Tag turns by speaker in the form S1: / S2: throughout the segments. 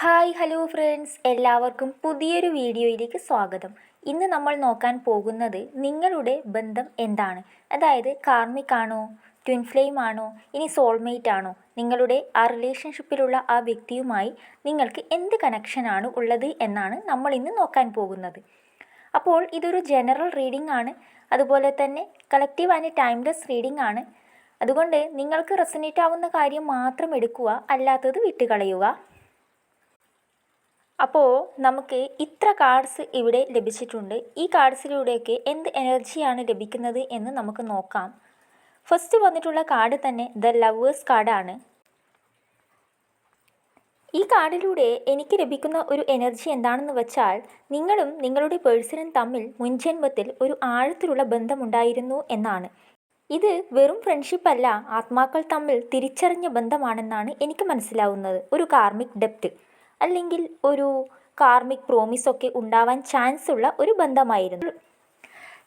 S1: Hi hello friends, എല്ലാവർക്കും പുതിയൊരു വീഡിയോയിലേക്ക് സ്വാഗതം. ഇന്ന് നമ്മൾ നോക്കാൻ പോകുന്നത് നിങ്ങളുടെ ബന്ധം എന്താണ്. അതായത് കാർമിക് ആണോ, ട്വിൻ ഫ്ലെയിം ആണോ, ഇനി സോൾമേറ്റ് ആണോ, നിങ്ങളുടെ ആ റിലേഷൻഷിപ്പിലുള്ള ആ വ്യക്തിയുമായി നിങ്ങൾക്ക് എന്ത് കണക്ഷനാണ് ഉള്ളത് എന്നാണ് നമ്മൾ ഇന്ന് നോക്കാൻ പോകുന്നത്. അപ്പോൾ ഇതൊരു ജനറൽ റീഡിംഗ് ആണ്, അതുപോലെ തന്നെ കളക്റ്റീവ് ആൻഡ് ടൈംലെസ് റീഡിംഗ് ആണ്. അതുകൊണ്ട് നിങ്ങൾക്ക് റെസനേറ്റ് ആവുന്ന കാര്യം മാത്രം എടുക്കുക, അല്ലാത്തത് വിട്ടുകളയുക. അപ്പോൾ നമുക്ക് ഇത്ര കാർഡ്സ് ഇവിടെ ലഭിച്ചിട്ടുണ്ട്. ഈ കാർഡ്സിലൂടെയൊക്കെ എന്ത് എനർജിയാണ് ലഭിക്കുന്നത് എന്ന് നമുക്ക് നോക്കാം. ഫസ്റ്റ് വന്നിട്ടുള്ള കാർഡ് തന്നെ ദ ലവേഴ്സ് കാർഡാണ്. ഈ കാർഡിലൂടെ എനിക്ക് ലഭിക്കുന്ന ഒരു എനർജി എന്താണെന്ന് വെച്ചാൽ, നിങ്ങളും നിങ്ങളുടെ പേഴ്സണും തമ്മിൽ മുൻജന്മത്തിൽ ഒരു ആഴത്തിലുള്ള ബന്ധമുണ്ടായിരുന്നു എന്നാണ്. ഇത് വെറും ഫ്രണ്ട്ഷിപ്പ് അല്ല, ആത്മാക്കൾ തമ്മിൽ തിരിച്ചറിഞ്ഞ ബന്ധമാണെന്നാണ് എനിക്ക് മനസ്സിലാവുന്നത്. ഒരു കാർമിക് ഡെപ്റ്റ് അല്ലെങ്കിൽ ഒരു കാർമിക് പ്രോമിസൊക്കെ ഉണ്ടാവാൻ ചാൻസ് ഉള്ള ഒരു ബന്ധമായിരുന്നു.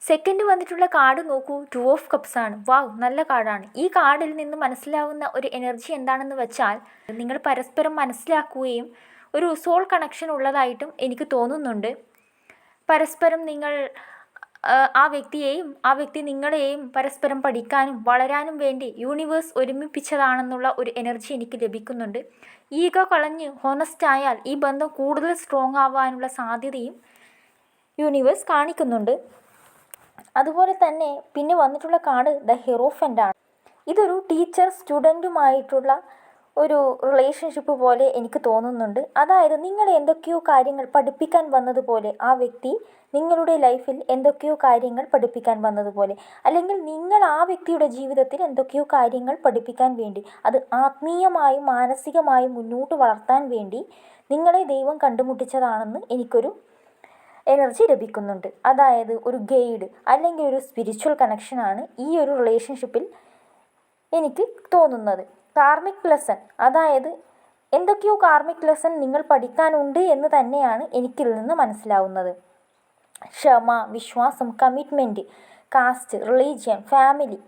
S1: സെക്കൻഡ് വന്നിട്ടുള്ള കാർഡ് നോക്കൂ, 2 ഓഫ് കപ്സ് ആണ്. വാവ്, നല്ല കാർഡാണ്. ഈ കാർഡിൽ നിന്ന് മനസ്സിലാവുന്ന ഒരു എനർജി എന്താണെന്ന് വെച്ചാൽ, നിങ്ങൾ പരസ്പരം മനസ്സിലാക്കുകയും ഒരു സോൾ കണക്ഷൻ ഉള്ളതായിട്ടും എനിക്ക് തോന്നുന്നുണ്ട്. പരസ്പരം നിങ്ങൾ ആ വ്യക്തിയെയും ആ വ്യക്തി നിങ്ങളെയും പരസ്പരം പഠിക്കാനും വളരാനും വേണ്ടി യൂണിവേഴ്സ് ഒരുമിപ്പിച്ചതാണെന്നുള്ള ഒരു എനർജി എനിക്ക് ലഭിക്കുന്നുണ്ട്. ഈഗോ കളഞ്ഞ് ഹോണസ്റ്റ് ആയാൽ ഈ ബന്ധം കൂടുതൽ സ്ട്രോങ് ആവാനുള്ള സാധ്യതയും യൂണിവേഴ്സ് കാണിക്കുന്നുണ്ട്. അതുപോലെ തന്നെ പിന്നെ വന്നിട്ടുള്ള കാർഡ് ദ ഹെറോഫൻ്റ് ആണ്. ഇതൊരു ടീച്ചർ സ്റ്റുഡൻറ്റുമായിട്ടുള്ള ഒരു റിലേഷൻഷിപ്പ് പോലെ എനിക്ക് തോന്നുന്നുണ്ട്. അതായത് നിങ്ങളെ എന്തൊക്കെയോ കാര്യങ്ങൾ പഠിപ്പിക്കാൻ വന്നതുപോലെ, ആ വ്യക്തി നിങ്ങളുടെ ലൈഫിൽ എന്തൊക്കെയോ കാര്യങ്ങൾ പഠിപ്പിക്കാൻ വന്നതുപോലെ, അല്ലെങ്കിൽ നിങ്ങൾ ആ വ്യക്തിയുടെ ജീവിതത്തിൽ എന്തൊക്കെയോ കാര്യങ്ങൾ പഠിപ്പിക്കാൻ വേണ്ടി, അത് ആത്മീയമായും മാനസികമായും മുന്നോട്ട് വളർത്താൻ വേണ്ടി നിങ്ങളെ ദൈവം കണ്ടുമുട്ടിച്ചതാണെന്ന് എനിക്കൊരു എനർജി ലഭിക്കുന്നുണ്ട്. അതായത് ഒരു ഗൈഡ് അല്ലെങ്കിൽ ഒരു സ്പിരിച്വൽ കണക്ഷനാണ് ഈ ഒരു റിലേഷൻഷിപ്പിൽ എനിക്ക് തോന്നുന്നത്. കാർമിക് ലെസൺ, അതായത് എന്തൊക്കെയോ കാർമിക് ലെസൺ നിങ്ങൾ പഠിക്കാനുണ്ട് എന്ന് തന്നെയാണ് എനിക്കിൽ നിന്ന് മനസ്സിലാവുന്നത്. ക്ഷമ, വിശ്വാസം, കമ്മിറ്റ്മെൻറ്റ്, കാസ്റ്റ്, റിലീജിയൻ, ഫാമിലി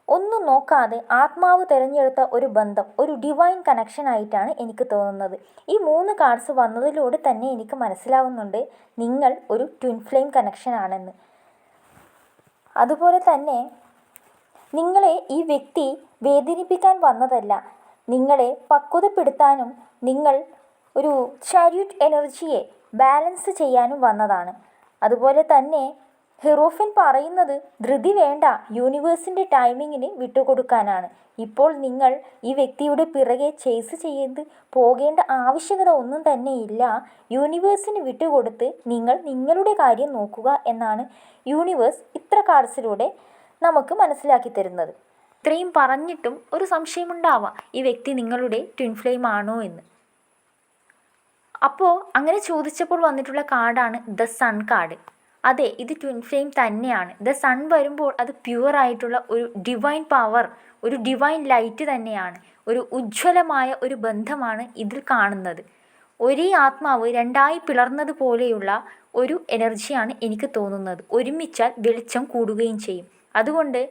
S1: ഒന്നും നോക്കാതെ ആത്മാവ് തിരഞ്ഞെടുത്ത ഒരു ബന്ധം, ഒരു ഡിവൈൻ കണക്ഷൻ ആയിട്ടാണ് എനിക്ക് തോന്നുന്നത്. ഈ 3 കാർഡ്സ് വന്നതിലൂടെ തന്നെ എനിക്ക് മനസ്സിലാവുന്നുണ്ട് നിങ്ങൾ ഒരു ട്വിൻ ഫ്ലെയിം കണക്ഷൻ ആണെന്ന്. അതുപോലെ തന്നെ നിങ്ങളെ ഈ വ്യക്തി വേദനിപ്പിക്കാൻ വന്നതല്ല, നിങ്ങളെ പക്വതപ്പെടുത്താനും നിങ്ങൾ ഒരു ചാരിയറ്റ് എനർജിയെ ബാലൻസ് ചെയ്യാനും വന്നതാണ്. അതുപോലെ തന്നെ ഹെറോഫിൻ പറയുന്നത് ധൃതി വേണ്ട, യൂണിവേഴ്സിൻ്റെ ടൈമിങ്ങിന് വിട്ടുകൊടുക്കാനാണ്. ഇപ്പോൾ നിങ്ങൾ ഈ വ്യക്തിയുടെ പിറകെ ചേസ് ചെയ്ത് പോകേണ്ട ആവശ്യകത ഒന്നും തന്നെ ഇല്ല. യൂണിവേഴ്സിന് വിട്ടുകൊടുത്ത് നിങ്ങൾ നിങ്ങളുടെ കാര്യം നോക്കുക എന്നാണ് യൂണിവേഴ്സ് ഇത്ര കാർഡ്സിലൂടെ നമുക്ക് മനസ്സിലാക്കി തരുന്നത്. ഇത്രയും പറഞ്ഞിട്ടും ഒരു സംശയമുണ്ടാവാം, ഈ വ്യക്തി നിങ്ങളുടെ ട്വിൻ ഫ്ലെയിം ആണോ എന്ന്. അപ്പോൾ അങ്ങനെ ചോദിച്ചപ്പോൾ വന്നിട്ടുള്ള കാർഡാണ് ദ സൺ കാർഡ്. അതെ, ഇത് ട്വിൻ ഫ്ലെയിം തന്നെയാണ്. ദ സൺ വരുമ്പോൾ അത് പ്യുവറായിട്ടുള്ള ഒരു ഡിവൈൻ പവർ, ഒരു ഡിവൈൻ ലൈറ്റ് തന്നെയാണ്. ഒരു ഉജ്ജ്വലമായ ഒരു ബന്ധമാണ് ഇതിൽ കാണുന്നത്. ഒരേ ആത്മാവ് രണ്ടായി പിളർന്നതുപോലെയുള്ള ഒരു എനർജിയാണ് എനിക്ക് തോന്നുന്നത്. ഒരുമിച്ചാൽ വെളിച്ചം കൂടുകയും ചെയ്യും. അതുകൊണ്ട്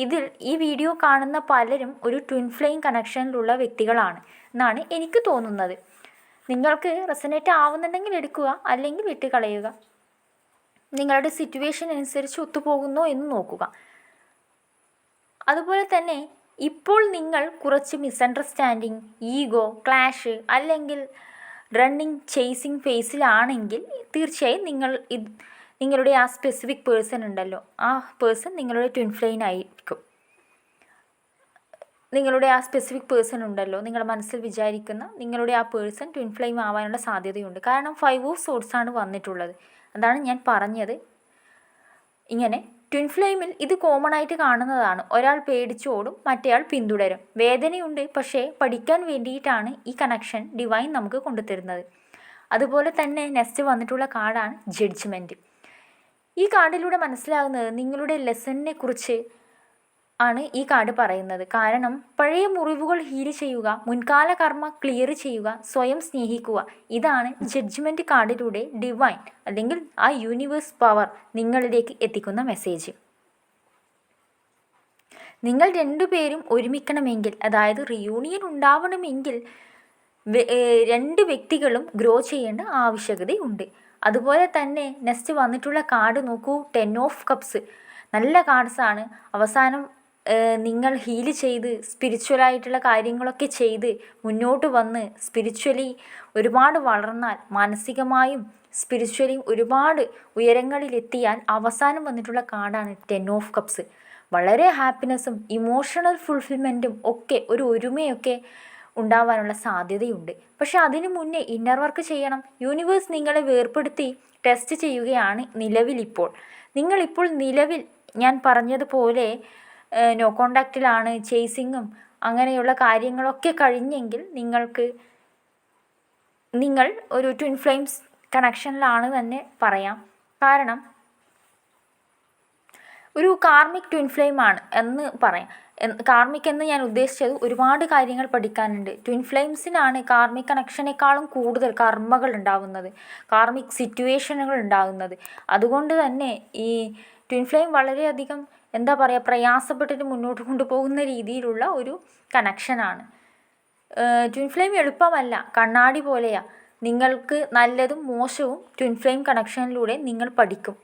S1: ഇതിൽ ഈ വീഡിയോ കാണുന്ന പലരും ഒരു ട്വിൻ ഫ്ലെയിം കണക്ഷനിലുള്ള വ്യക്തികളാണ് എന്നാണ് എനിക്ക് തോന്നുന്നത്. നിങ്ങൾക്ക് റെസനേറ്റ് ആവുന്നുണ്ടെങ്കിൽ എടുക്കുക, അല്ലെങ്കിൽ വിട്ട് കളയുക. നിങ്ങളുടെ സിറ്റുവേഷൻ അനുസരിച്ച് ഒത്തുപോകുന്നോ എന്ന് നോക്കുക. അതുപോലെ തന്നെ ഇപ്പോൾ നിങ്ങൾ കുറച്ച് മിസ്അണ്ടർസ്റ്റാൻഡിങ്, ഈഗോ, ക്ലാഷ് അല്ലെങ്കിൽ റണ്ണിങ് ചേസിങ് ഫേസിലാണെങ്കിൽ തീർച്ചയായും നിങ്ങളുടെ ആ സ്പെസിഫിക് പേഴ്സൺ ഉണ്ടല്ലോ, ആ പേഴ്സൺ നിങ്ങളുടെ ട്വിൻ ഫ്ലെയിം ആയിരിക്കും. നിങ്ങളുടെ ആ സ്പെസിഫിക് പേഴ്സൺ ഉണ്ടല്ലോ, നിങ്ങളുടെ മനസ്സിൽ വിചാരിക്കുന്ന നിങ്ങളുടെ ആ പേഴ്സൺ ട്വിൻ ഫ്ലെയിം ആവാനുള്ള സാധ്യതയുണ്ട്. കാരണം 5 ഓഫ് സോർഡ്സ് ആണ് വന്നിട്ടുള്ളത്. അതാണ് ഞാൻ പറഞ്ഞത്. ഇങ്ങനെ ട്വിൻ ഫ്ലെയിമിൽ ഇത് കോമൺ ആയിട്ട് കാണുന്നതാണ്. ഒരാൾ പേടിച്ചോടും, മറ്റേയാൾ പിന്തുടരും. വേദനയുണ്ട്, പക്ഷേ പഠിക്കാൻ വേണ്ടിയിട്ടാണ് ഈ കണക്ഷൻ ഡിവൈൻ നമുക്ക് കൊണ്ടുതരുന്നത്. അതുപോലെ തന്നെ നെക്സ്റ്റ് വന്നിട്ടുള്ള കാർഡാണ് ജഡ്ജ്മെൻറ്റ്. ഈ കാർഡിലൂടെ മനസ്സിലാകുന്നത് നിങ്ങളുടെ ലെസണിനെ കുറിച്ച് ആണ് ഈ കാർഡ് പറയുന്നത്. കാരണം പഴയ മുറിവുകൾ ഹീൽ ചെയ്യുക, മുൻകാല കർമ്മ ക്ലിയർ ചെയ്യുക, സ്വയം സ്നേഹിക്കുക. ഇതാണ് ജഡ്ജ്മെൻറ്റ് കാർഡിലൂടെ ഡിവൈൻ അല്ലെങ്കിൽ ആ യൂണിവേഴ്സ് പവർ നിങ്ങളിലേക്ക് എത്തിക്കുന്ന മെസ്സേജ്. നിങ്ങൾ രണ്ടുപേരും ഒരുമിക്കണമെങ്കിൽ, അതായത് റിയൂണിയൻ ഉണ്ടാവണമെങ്കിൽ രണ്ട് വ്യക്തികളും ഗ്രോ ചെയ്യേണ്ട ആവശ്യകതയുണ്ട്. അതുപോലെ തന്നെ നെക്സ്റ്റ് വന്നിട്ടുള്ള കാർഡ് നോക്കൂ, 10 ഓഫ് കപ്സ്. നല്ല കാർഡ്സാണ്. അവസാനം നിങ്ങൾ ഹീൽ ചെയ്ത് സ്പിരിച്വലായിട്ടുള്ള കാര്യങ്ങളൊക്കെ ചെയ്ത് മുന്നോട്ട് വന്ന് സ്പിരിച്വലി ഒരുപാട് വളർന്നാൽ, മാനസികമായും സ്പിരിച്വലിയും ഒരുപാട് ഉയരങ്ങളിലെത്തിയാൽ അവസാനം വന്നിട്ടുള്ള കാർഡാണ് 10 ഓഫ് കപ്സ്. വളരെ ഹാപ്പിനെസ്സും ഇമോഷണൽ ഫുൾഫിൽമെൻറ്റും ഒക്കെ ഒരു ഒരുമയൊക്കെ ഉണ്ടാവാനുള്ള സാധ്യതയുണ്ട്. പക്ഷെ അതിനു മുന്നേ ഇന്നർ വർക്ക് ചെയ്യണം. യൂണിവേഴ്സ് നിങ്ങളെ വേർപ്പെടുത്തി ടെസ്റ്റ് ചെയ്യുകയാണ് നിലവിലിപ്പോൾ. നിങ്ങളിപ്പോൾ നിലവിൽ ഞാൻ പറഞ്ഞതുപോലെ നോ കോണ്ടാക്റ്റിലാണ്, ചേസിങ്ങും അങ്ങനെയുള്ള കാര്യങ്ങളൊക്കെ കഴിഞ്ഞെങ്കിൽ നിങ്ങൾ ഒരു ട്വിൻ ഫ്ലെയിംസ് കണക്ഷനിലാണ് തന്നെ പറയാം. കാരണം ഒരു കാർമിക് ട്വിൻ ഫ്ലെയിം ആണ് എന്ന് പറയാം. കാർമിക് എന്ന് ഞാൻ ഉദ്ദേശിച്ചത് ഒരുപാട് കാര്യങ്ങൾ പഠിക്കാനുണ്ട്. ട്വിൻ ഫ്ലെയിംസിനാണ് കാർമിക് കണക്ഷനേക്കാളും കൂടുതൽ കർമ്മകൾ ഉണ്ടാകുന്നത്, കാർമിക് സിറ്റുവേഷനുകൾ ഉണ്ടാകുന്നത്. അതുകൊണ്ട് തന്നെ ഈ ട്വിൻ ഫ്ലെയിം വളരെയധികം പ്രയാസപ്പെട്ടിട്ട് മുന്നോട്ട് കൊണ്ടുപോകുന്ന രീതിയിലുള്ള ഒരു കണക്ഷനാണ്. ട്വിൻ ഫ്ലെയിം എളുപ്പമല്ല, കണ്ണാടി പോലെയാണ്. നിങ്ങൾക്ക് നല്ലതും മോശവും ട്വിൻ ഫ്ലെയിം കണക്ഷനിലൂടെ നിങ്ങൾ പഠിക്കും.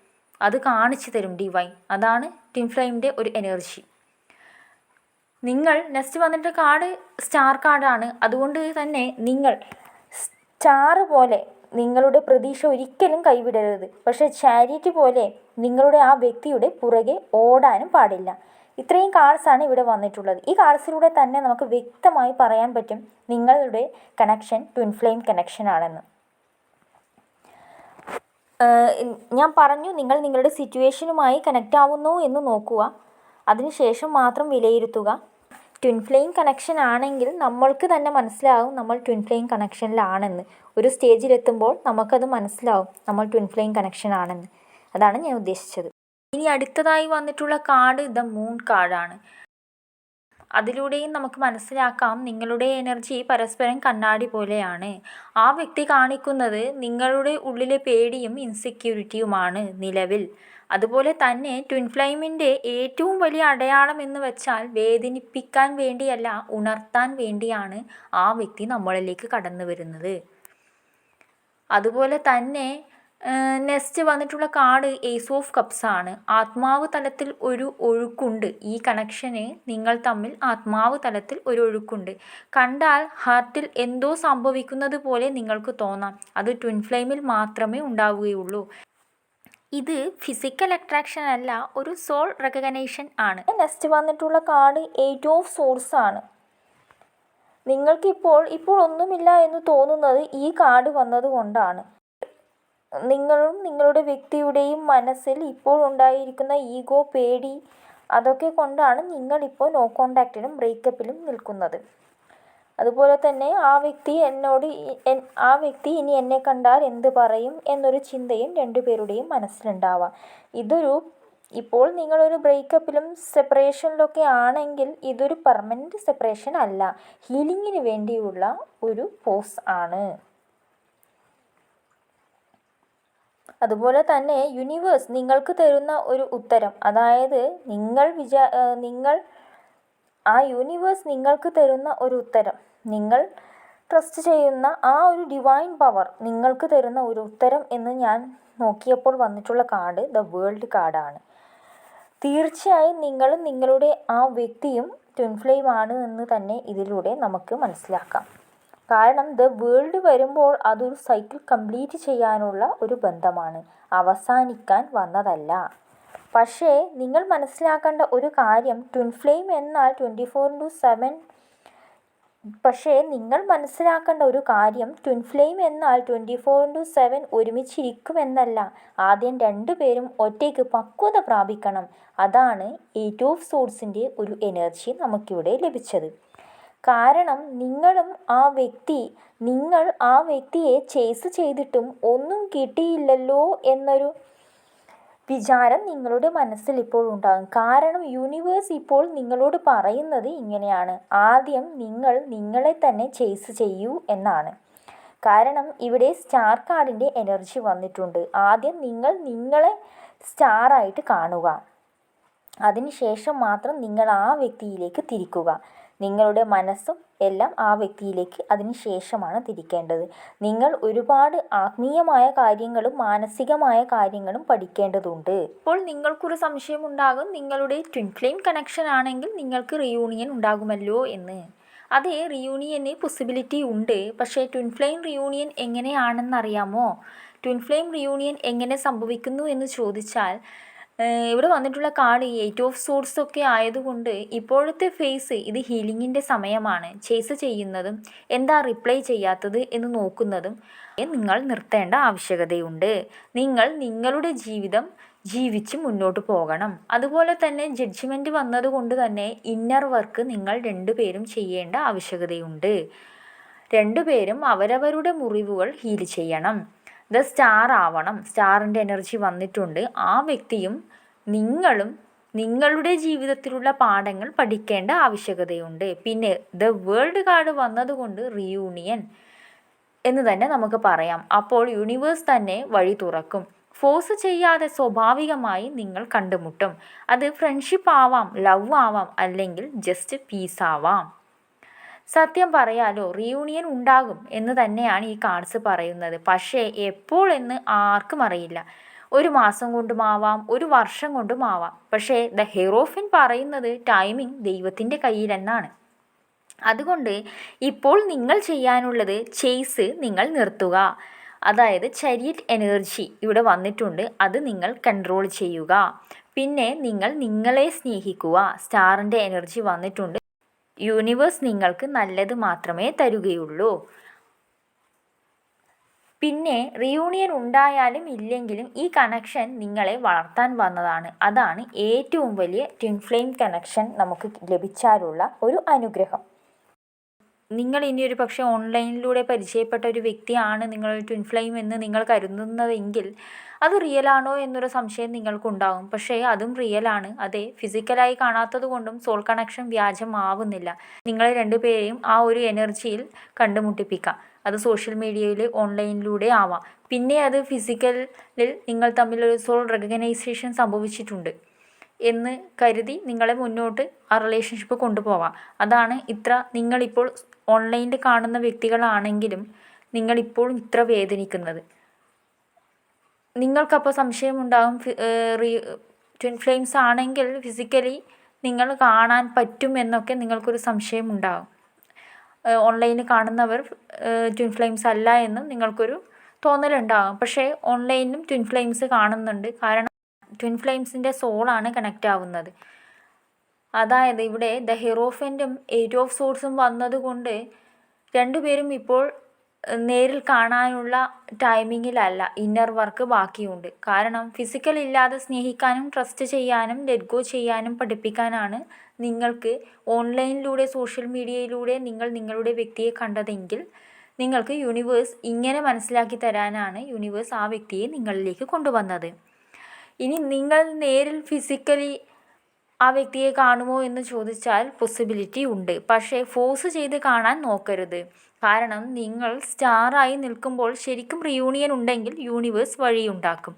S1: അത് കാണിച്ചു തരും ഡിവൈൻ. അതാണ് ട്വിൻ ഫ്ലെയിമിൻ്റെ ഒരു എനർജി. നിങ്ങൾ നെക്സ്റ്റ് വന്നിട്ട് കാർഡ് സ്റ്റാർ കാർഡാണ്. അതുകൊണ്ട് തന്നെ നിങ്ങൾ സ്റ്റാർ പോലെ നിങ്ങളുടെ പ്രതീക്ഷ ഒരിക്കലും കൈവിടരുത്. പക്ഷേ ചാരിറ്റി പോലെ നിങ്ങളുടെ ആ വ്യക്തിയുടെ പുറകെ ഓടാനും പാടില്ല. ഇത്രയും കാർഡ്സാണ് ഇവിടെ വന്നിട്ടുള്ളത്. ഈ കാർഡ്സിലൂടെ തന്നെ നമുക്ക് വ്യക്തമായി പറയാൻ പറ്റും നിങ്ങളുടെ കണക്ഷൻ ട്വിൻ ഫ്ലെയിം കണക്ഷൻ ആണെന്ന്. ഞാൻ പറഞ്ഞു, നിങ്ങൾ നിങ്ങളുടെ സിറ്റുവേഷനുമായി കണക്റ്റ് ആവുന്നു എന്ന് നോക്കുക, അതിനുശേഷം മാത്രം വിലയിരുത്തുക. ട്വിൻ ഫ്ലെയിം കണക്ഷൻ ആണെങ്കിൽ നമ്മൾക്ക് തന്നെ മനസ്സിലാവും നമ്മൾ ട്വിൻ ഫ്ലെയിം കണക്ഷനിലാണെന്ന്. ഒരു സ്റ്റേജിലെത്തുമ്പോൾ നമുക്കത് മനസ്സിലാവും നമ്മൾ ട്വിൻ ഫ്ലെയിം കണക്ഷൻ ആണെന്ന്. അതാണ് ഞാൻ ഉദ്ദേശിച്ചത്. ഇനി അടുത്തതായി വന്നിട്ടുള്ള കാർഡ് ദ മൂൺ കാർഡാണ്. അതിലൂടെയും നമുക്ക് മനസ്സിലാക്കാം നിങ്ങളുടെ എനർജി പരസ്പരം കണ്ണാടി പോലെയാണ്. ആ വ്യക്തി കാണിക്കുന്നത് നിങ്ങളുടെ ഉള്ളിലെ പേടിയും ഇൻസെക്യൂരിറ്റിയുമാണ് നിലവിൽ. അതുപോലെ തന്നെ ട്വിൻ ഫ്ലെയിമിൻ്റെ ഏറ്റവും വലിയ അടയാളം എന്ന് വെച്ചാൽ വേദനിപ്പിക്കാൻ വേണ്ടിയല്ല, ഉണർത്താൻ വേണ്ടിയാണ് ആ വ്യക്തി നമ്മളിലേക്ക് കടന്നു വരുന്നത്. അതുപോലെ തന്നെ നെക്സ്റ്റ് വന്നിട്ടുള്ള കാർഡ് ഏസ് ഓഫ് കപ്സ് ആണ്. ആത്മാവ് തലത്തിൽ ഒരു ഒഴുക്കുണ്ട്. ഈ കണക്ഷന് നിങ്ങൾ തമ്മിൽ ആത്മാവ് തലത്തിൽ ഒരു ഒഴുക്കുണ്ട്. കണ്ടാൽ ഹാർട്ടിൽ എന്തോ സംഭവിക്കുന്നത് പോലെ നിങ്ങൾക്ക് തോന്നാം. അത് ട്വിൻ ഫ്ലെയിമിൽ മാത്രമേ ഉണ്ടാവുകയുള്ളൂ. ഇത് ഫിസിക്കൽ അട്രാക്ഷൻ അല്ല, ഒരു സോൾ റെക്കഗ്നൈഷൻ ആണ്. നെക്സ്റ്റ് വന്നിട്ടുള്ള കാർഡ് 8 ഓഫ് സോൾസ് ആണ്. നിങ്ങൾക്കിപ്പോൾ ഒന്നുമില്ല എന്ന് തോന്നുന്നത് ഈ കാർഡ് വന്നതുകൊണ്ടാണ്. നിങ്ങളും നിങ്ങളുടെ വ്യക്തിയുടെയും മനസ്സിൽ ഇപ്പോൾ ഉണ്ടായിരിക്കുന്ന ഈഗോ, പേടി, അതൊക്കെ കൊണ്ടാണ് നിങ്ങളിപ്പോൾ നോ കോണ്ടാക്റ്റിലും ബ്രേക്കപ്പിലും നിൽക്കുന്നത്. അതുപോലെ തന്നെ ആ വ്യക്തി ഇനി എന്നെ കണ്ടാൽ എന്ത് പറയും എന്നൊരു ചിന്തയും രണ്ടുപേരുടെയും മനസ്സിലുണ്ടാവാം. ഇപ്പോൾ നിങ്ങളൊരു ബ്രേക്കപ്പിലും സെപ്പറേഷനിലൊക്കെ ആണെങ്കിൽ ഇതൊരു പെർമനൻറ്റ് സെപ്പറേഷൻ അല്ല, ഹീലിങ്ങിന് വേണ്ടിയുള്ള ഒരു പോസ് ആണ്. അതുപോലെ തന്നെ യൂണിവേഴ്സ് നിങ്ങൾക്ക് തരുന്ന ഒരു ഉത്തരം, അതായത് യൂണിവേഴ്സ് നിങ്ങൾക്ക് തരുന്ന ഒരു ഉത്തരം, നിങ്ങൾ ട്രസ്റ്റ് ചെയ്യുന്ന ആ ഒരു ഡിവൈൻ പവർ നിങ്ങൾക്ക് തരുന്ന ഒരു ഉത്തരം എന്ന് ഞാൻ നോക്കിയപ്പോൾ വന്നിട്ടുള്ള കാർഡ് ദ വേൾഡ് കാർഡാണ്. തീർച്ചയായും നിങ്ങളും നിങ്ങളുടെ ആ വ്യക്തിയും ട്വിൻ ഫ്ലെയിം ആണ് എന്ന് തന്നെ ഇതിലൂടെ നമുക്ക് മനസ്സിലാക്കാം. കാരണം ദ വേൾഡ് വരുമ്പോൾ അതൊരു സൈക്കിൾ കംപ്ലീറ്റ് ചെയ്യാനുള്ള ഒരു ബന്ധമാണ്, അവസാനിക്കാൻ വന്നതല്ല. പക്ഷേ നിങ്ങൾ മനസ്സിലാക്കേണ്ട ഒരു കാര്യം, ട്വിൻ ഫ്ലെയിം എന്നാൽ 24/7 ഒരുമിച്ചിരിക്കുമെന്നല്ല. ആദ്യം രണ്ടുപേരും ഒറ്റയ്ക്ക് പക്വത പ്രാപിക്കണം. അതാണ് 8 ഓഫ് സോൾസിൻ്റെ ഒരു എനർജി നമുക്കിവിടെ ലഭിച്ചത്. കാരണം നിങ്ങൾ ആ വ്യക്തിയെ ചേസ് ചെയ്തിട്ടും ഒന്നും കിട്ടിയില്ലല്ലോ എന്നൊരു വിചാരം നിങ്ങളുടെ മനസ്സിൽ ഇപ്പോൾ ഉണ്ടാകും. കാരണം യൂണിവേഴ്സ് ഇപ്പോൾ നിങ്ങളോട് പറയുന്നത് ഇങ്ങനെയാണ്, ആദ്യം നിങ്ങൾ നിങ്ങളെ തന്നെ ചേസ് ചെയ്യൂ എന്നാണ്. കാരണം ഇവിടെ സ്റ്റാർ കാർഡിൻ്റെ എനർജി വന്നിട്ടുണ്ട്. ആദ്യം നിങ്ങൾ നിങ്ങളെ സ്റ്റാറായിട്ട് കാണുക, അതിനുശേഷം മാത്രം നിങ്ങൾ ആ വ്യക്തിയിലേക്ക് തിരിക്കുക. നിങ്ങളുടെ മനസ്സും എല്ലാം ആ വ്യക്തിയിലേക്ക് അതിന് ശേഷമാണ് തിരിക്കേണ്ടത്. നിങ്ങൾ ഒരുപാട് ആത്മീയമായ കാര്യങ്ങളും മാനസികമായ കാര്യങ്ങളും പഠിക്കേണ്ടതുണ്ട്. ഇപ്പോൾ നിങ്ങൾക്കൊരു സംശയമുണ്ടാകും, നിങ്ങളുടെ ട്വിൻ ഫ്ലെയിം കണക്ഷൻ ആണെങ്കിൽ നിങ്ങൾക്ക് റിയൂണിയൻ ഉണ്ടാകുമല്ലോ എന്ന്. അതെ, റിയൂണിയന് പോസിബിലിറ്റി ഉണ്ട്. പക്ഷേ ട്വിൻ ഫ്ലെയിം റിയൂണിയൻ എങ്ങനെയാണെന്നറിയാമോ? ട്വിൻ ഫ്ലെയിം റിയൂണിയൻ എങ്ങനെ സംഭവിക്കുന്നു എന്ന് ചോദിച്ചാൽ, ഇവിടെ വന്നിട്ടുള്ള കാർഡ് 8 ഓഫ് സോർഡ്സ് ഒക്കെ ആയതുകൊണ്ട് ഇപ്പോഴത്തെ ഫേസ് ഇത് ഹീലിങ്ങിൻ്റെ സമയമാണ്. ചേസ് ചെയ്യുന്നതും എന്താ റിപ്ലൈ ചെയ്യാത്തത് എന്ന് നോക്കുന്നതും നിങ്ങൾ നിർത്തേണ്ട ആവശ്യകതയുണ്ട്. നിങ്ങൾ നിങ്ങളുടെ ജീവിതം ജീവിച്ച് മുന്നോട്ട് പോകണം. അതുപോലെ തന്നെ ജഡ്ജ്മെൻറ്റ് വന്നതുകൊണ്ട് തന്നെ ഇന്നർ വർക്ക് നിങ്ങൾ രണ്ടുപേരും ചെയ്യേണ്ട ആവശ്യകതയുണ്ട്. രണ്ടുപേരും അവരവരുടെ മുറിവുകൾ ഹീൽ ചെയ്യണം. ദ സ്റ്റാർ ആവണം. സ്റ്റാറിൻ്റെ എനർജി വന്നിട്ടുണ്ട്. ആ വ്യക്തിയും നിങ്ങളും നിങ്ങളുടെ ജീവിതത്തിലുള്ള പാഠങ്ങൾ പഠിക്കേണ്ട ആവശ്യകതയുണ്ട്. പിന്നെ ദ വേൾഡ് കാർഡ് വന്നതുകൊണ്ട് റിയൂണിയൻ എന്ന് തന്നെ നമുക്ക് പറയാം. അപ്പോൾ യൂണിവേഴ്സ് തന്നെ വഴി തുറക്കും. ഫോഴ്സ് ചെയ്യാതെ സ്വാഭാവികമായി നിങ്ങൾ കണ്ടുമുട്ടും. അത് ഫ്രണ്ട്ഷിപ്പ് ആവാം, ലവ് ആവാം, അല്ലെങ്കിൽ ജസ്റ്റ് പീസ് ആവാം. സത്യം പറയാലോ, റിയൂണിയൻ ഉണ്ടാകും എന്ന് തന്നെയാണ് ഈ കാർഡ്സ് പറയുന്നത്. പക്ഷേ എപ്പോൾ എന്ന് ആർക്കും അറിയില്ല. ഒരു മാസം കൊണ്ടുമാവാം, ഒരു വർഷം കൊണ്ടുമാവാം. പക്ഷേ ദ ഹെറോഫിൻ പറയുന്നത് ടൈമിംഗ് ദൈവത്തിൻ്റെ കയ്യിലെന്നാണ്. അതുകൊണ്ട് ഇപ്പോൾ നിങ്ങൾ ചെയ്യാനുള്ളത് ചേസ് നിങ്ങൾ നിർത്തുക. അതായത് ചരിയറ്റ് എനർജി ഇവിടെ വന്നിട്ടുണ്ട്, അത് നിങ്ങൾ കൺട്രോൾ ചെയ്യുക. പിന്നെ നിങ്ങൾ നിങ്ങളെ സ്നേഹിക്കുക. സ്റ്റാറിൻ്റെ എനർജി വന്നിട്ടുണ്ട്. യൂണിവേഴ്സ് നിങ്ങൾക്ക് നല്ലത് മാത്രമേ തരുകയുള്ളൂ. പിന്നെ റിയൂണിയൻ ഉണ്ടായാലും ഇല്ലെങ്കിലും ഈ കണക്ഷൻ നിങ്ങളെ വളർത്താൻ വന്നതാണ്. അതാണ് ഏറ്റവും വലിയ ട്വിൻ ഫ്ലെയിം കണക്ഷൻ നമുക്ക് ലഭിച്ചാലുള്ള ഒരു അനുഗ്രഹം. നിങ്ങൾ ഇനി ഒരു പക്ഷേ ഓൺലൈനിലൂടെ പരിചയപ്പെട്ട ഒരു വ്യക്തിയാണ് നിങ്ങൾ ട്വിൻ ഫ്ലെയിം എന്ന് നിങ്ങൾ കരുതുന്നതെങ്കിൽ അത് റിയലാണോ എന്നൊരു സംശയം നിങ്ങൾക്കുണ്ടാകും. പക്ഷേ അതും റിയലാണ്. അതെ, ഫിസിക്കലായി കാണാത്തത് കൊണ്ടും സോൾ കണക്ഷൻ വ്യാജമാവുന്നില്ല. നിങ്ങളെ രണ്ടുപേരെയും ആ ഒരു എനർജിയിൽ കണ്ടുമുട്ടിപ്പിക്കാം. അത് സോഷ്യൽ മീഡിയയിൽ ഓൺലൈനിലൂടെ ആവാം. പിന്നെ അത് ഫിസിക്കലിൽ നിങ്ങൾ തമ്മിലൊരു സോൾ റെക്കഗ്നൈസേഷൻ സംഭവിച്ചിട്ടുണ്ട് എന്ന് കരുതി നിങ്ങളെ മുന്നോട്ട് ആ റിലേഷൻഷിപ്പ് കൊണ്ടുപോവാം. അതാണ് നിങ്ങളിപ്പോൾ ഓൺലൈനിൽ കാണുന്ന വ്യക്തികളാണെങ്കിലും നിങ്ങളിപ്പോഴും ഇത്ര വേദനിക്കുന്നത്. നിങ്ങൾക്കപ്പോൾ സംശയമുണ്ടാകും, ട്വിൻ ഫ്ലെയിംസ് ആണെങ്കിൽ ഫിസിക്കലി നിങ്ങൾ കാണാൻ പറ്റും എന്നൊക്കെ നിങ്ങൾക്കൊരു സംശയമുണ്ടാകും. ഓൺലൈനിൽ കാണുന്നവർ ട്വിൻ ഫ്ലെയിംസ് അല്ല എന്നും നിങ്ങൾക്കൊരു തോന്നലുണ്ടാകും. പക്ഷേ ഓൺലൈനിലും ട്വിൻ ഫ്ലെയിംസ് കാണുന്നുണ്ട്. കാരണം ട്വിൻ ഫ്ലെയിംസിൻ്റെ സോളാണ് കണക്റ്റ് ആവുന്നത്. അതായത് ഇവിടെ ദ ഹെറോഫൻറ്റും 8 ഓഫ് സോർഡ്സും വന്നതുകൊണ്ട് രണ്ടുപേരും ഇപ്പോൾ നേരിൽ കാണാനുള്ള ടൈമിങ്ങിലല്ല. ഇന്നർ വർക്ക് ബാക്കിയുണ്ട്. കാരണം ഫിസിക്കൽ ഇല്ലാതെ സ്നേഹിക്കാനും ട്രസ്റ്റ് ചെയ്യാനും ലെറ്റ് ഗോ ചെയ്യാനും പഠിപ്പിക്കാനാണ് നിങ്ങൾക്ക് ഓൺലൈനിലൂടെ സോഷ്യൽ മീഡിയയിലൂടെ നിങ്ങൾ നിങ്ങളുടെ വ്യക്തിയെ കണ്ടതെങ്കിൽ നിങ്ങൾക്ക് യൂണിവേഴ്സ് ഇങ്ങനെ മനസ്സിലാക്കി തരാനാണ് യൂണിവേഴ്സ് ആ വ്യക്തിയെ നിങ്ങളിലേക്ക് കൊണ്ടുവന്നത്. ഇനി നിങ്ങൾ നേരിൽ ഫിസിക്കലി ആ വ്യക്തിയെ കാണുമോ എന്ന് ചോദിച്ചാൽ പോസിബിലിറ്റി ഉണ്ട്. പക്ഷേ ഫോഴ്സ് ചെയ്ത് കാണാൻ നോക്കരുത്. കാരണം നിങ്ങൾ സ്റ്റാറായി നിൽക്കുമ്പോൾ ശരിക്കും റിയൂണിയൻ ഉണ്ടെങ്കിൽ യൂണിവേഴ്സ് വഴിയുണ്ടാക്കും.